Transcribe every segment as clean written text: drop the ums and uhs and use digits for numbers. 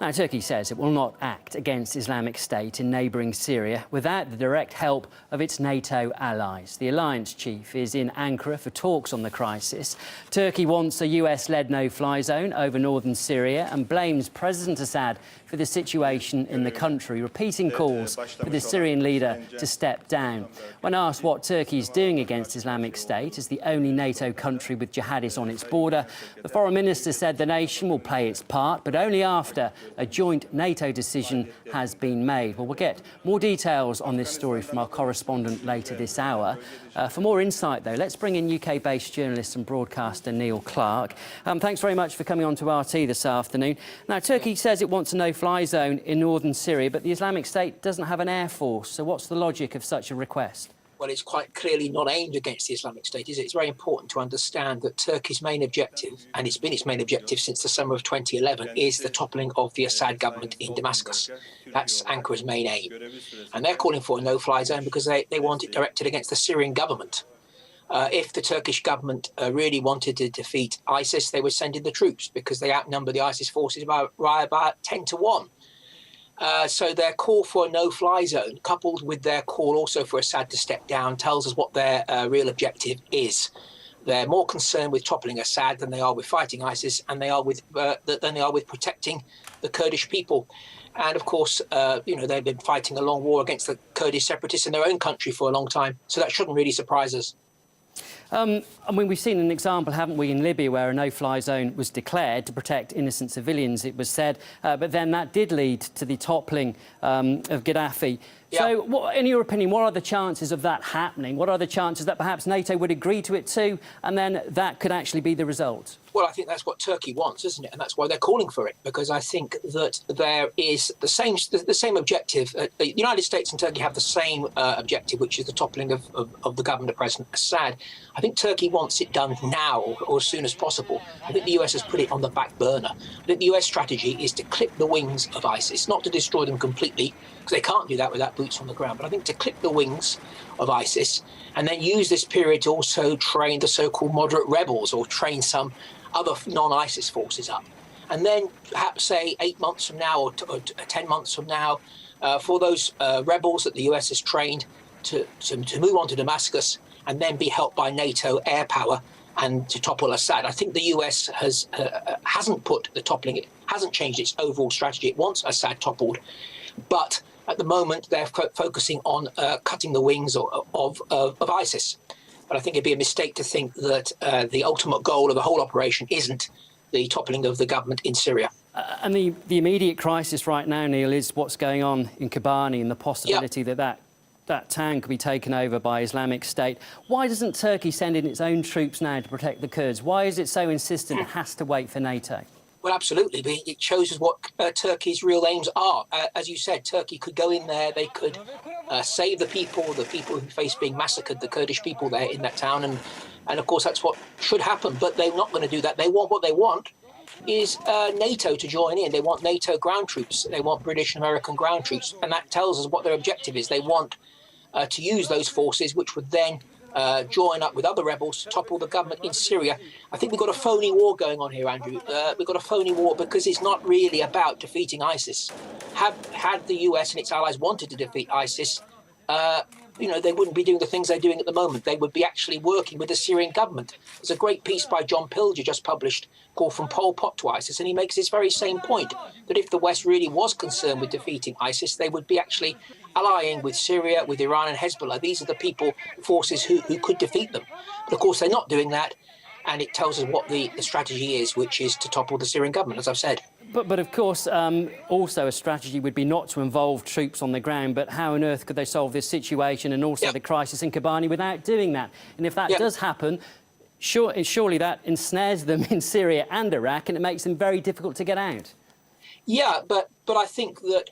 Now, Turkey says it will not act against Islamic State in neighbouring Syria without the direct help of its NATO allies. The alliance chief is in Ankara for talks on the crisis. Turkey wants a US-led no-fly zone over northern Syria and blames President Assad for the situation in the country, repeating calls for the Syrian leader to step down. When asked what Turkey is doing against Islamic State as the only NATO country with jihadis on its border, the foreign minister said the nation will play its part, but only after a joint NATO decision has been made. Well, we'll get more details on this story from our correspondent later this hour. For more insight, though, let's bring in UK-based journalist and broadcaster Neil Clark. Thanks very much for coming on to RT this afternoon. Now, Turkey says it wants a no-fly zone in northern Syria, but the Islamic State doesn't have an air force. So what's the logic of such a request? Well, it's quite clearly not aimed against the Islamic State, is it? It's very important to understand that Turkey's main objective, and it's been its main objective since the summer of 2011, is the toppling of the Assad government in Damascus. That's Ankara's main aim. And they're calling for a no-fly zone because they want it directed against the Syrian government. If the Turkish government really wanted to defeat ISIS, they would send in the troops because they outnumber the ISIS forces by about 10 to 1. So their call for a no-fly zone, coupled with their call also for Assad to step down, tells us what their real objective is. They're more concerned with toppling Assad than they are with fighting ISIS, and they are with protecting the Kurdish people. And of course, they've been fighting a long war against the Kurdish separatists in their own country for a long time, so that shouldn't really surprise us. I mean, we've seen an example, haven't we, in Libya, where a no-fly zone was declared to protect innocent civilians, it was said, but then that did lead to the toppling of Gaddafi. Yeah. So, in your opinion, what are the chances of that happening? What are the chances that perhaps NATO would agree to it too, and then that could actually be the result? Well, I think that's what Turkey wants, isn't it? And that's why they're calling for it, because I think that there is the same objective. The United States and Turkey have the same objective, which is the toppling of the government of President Assad. I think Turkey wants it done now or as soon as possible. I think the US has put it on the back burner. I think the US strategy is to clip the wings of ISIS, not to destroy them completely, because they can't do that without boots on the ground, but I think to clip the wings of ISIS and then use this period to also train the so-called moderate rebels or train some other non-ISIS forces up. And then perhaps say 8 months from now or 10 months from now, for those rebels that the US has trained to move on to Damascus and then be helped by NATO air power and to topple Assad. I think the US hasn't put the toppling, it hasn't changed its overall strategy. It wants Assad toppled, but at the moment they're focusing on cutting the wings of ISIS. But I think it'd be a mistake to think that the ultimate goal of the whole operation isn't the toppling of the government in Syria. And the immediate crisis right now, Neil, is what's going on in Kobani and the possibility that town could be taken over by Islamic State. Why doesn't Turkey send in its own troops now to protect the Kurds? Why is it so insistent it has to wait for NATO? Well, absolutely. It shows us what Turkey's real aims are. As you said, Turkey could go in there, they could save the people who face being massacred, the Kurdish people there in that town. And of course, that's what should happen. But they're not going to do that. What they want is NATO to join in. They want NATO ground troops. They want British and American ground troops. And that tells us what their objective is. They want to use those forces, which would then join up with other rebels to topple the government in Syria. I think we've got a phony war going on here, Andrew. We've got a phony war because it's not really about defeating ISIS. Had the US and its allies wanted to defeat ISIS, they wouldn't be doing the things they're doing at the moment. They would be actually working with the Syrian government. There's a great piece by John Pilger just published called From Pol Pot to ISIS, and he makes this very same point, that if the West really was concerned with defeating ISIS, they would be actually allying with Syria, with Iran and Hezbollah. These are the forces who could defeat them. But of course, they're not doing that, and it tells us what the strategy is, which is to topple the Syrian government, as I've said. But of course, also a strategy would be not to involve troops on the ground, but how on earth could they solve this situation and also the crisis in Kobani without doing that? And if that does happen, surely that ensnares them in Syria and Iraq, and it makes them very difficult to get out. Yeah, but I think that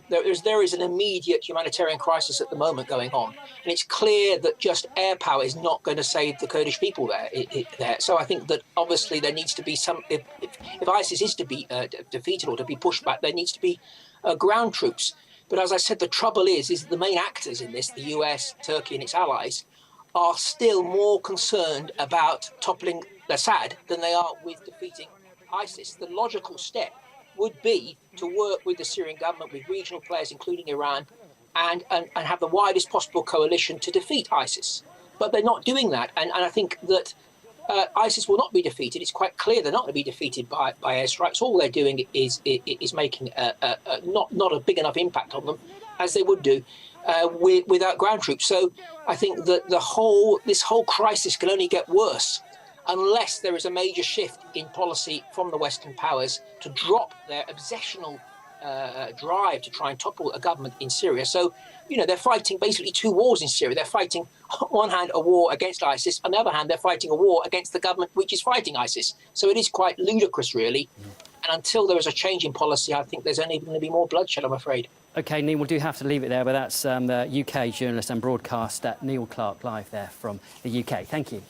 there is an immediate humanitarian crisis at the moment going on, and it's clear that just air power is not going to save the Kurdish people there. So I think that obviously there needs to be some. If ISIS is to be defeated or to be pushed back, there needs to be ground troops. But as I said, the trouble is the main actors in this, the US, Turkey, and its allies, are still more concerned about toppling Assad than they are with defeating ISIS, the logical step would be to work with the Syrian government, with regional players, including Iran, and have the widest possible coalition to defeat ISIS. But they're not doing that. And I think that ISIS will not be defeated. It's quite clear they're not going to be defeated by airstrikes. All they're doing is making not a big enough impact on them as they would do without ground troops. So I think that this whole crisis can only get worse unless there is a major shift in policy from the Western powers to drop their obsessional drive to try and topple a government in Syria. So, they're fighting basically two wars in Syria. They're fighting, on one hand, a war against ISIS. On the other hand, they're fighting a war against the government which is fighting ISIS. So it is quite ludicrous, really. And until there is a change in policy, I think there's only going to be more bloodshed, I'm afraid. OK, Neil, we do have to leave it there, but that's the UK journalist and broadcaster Neil Clark live there from the UK. Thank you.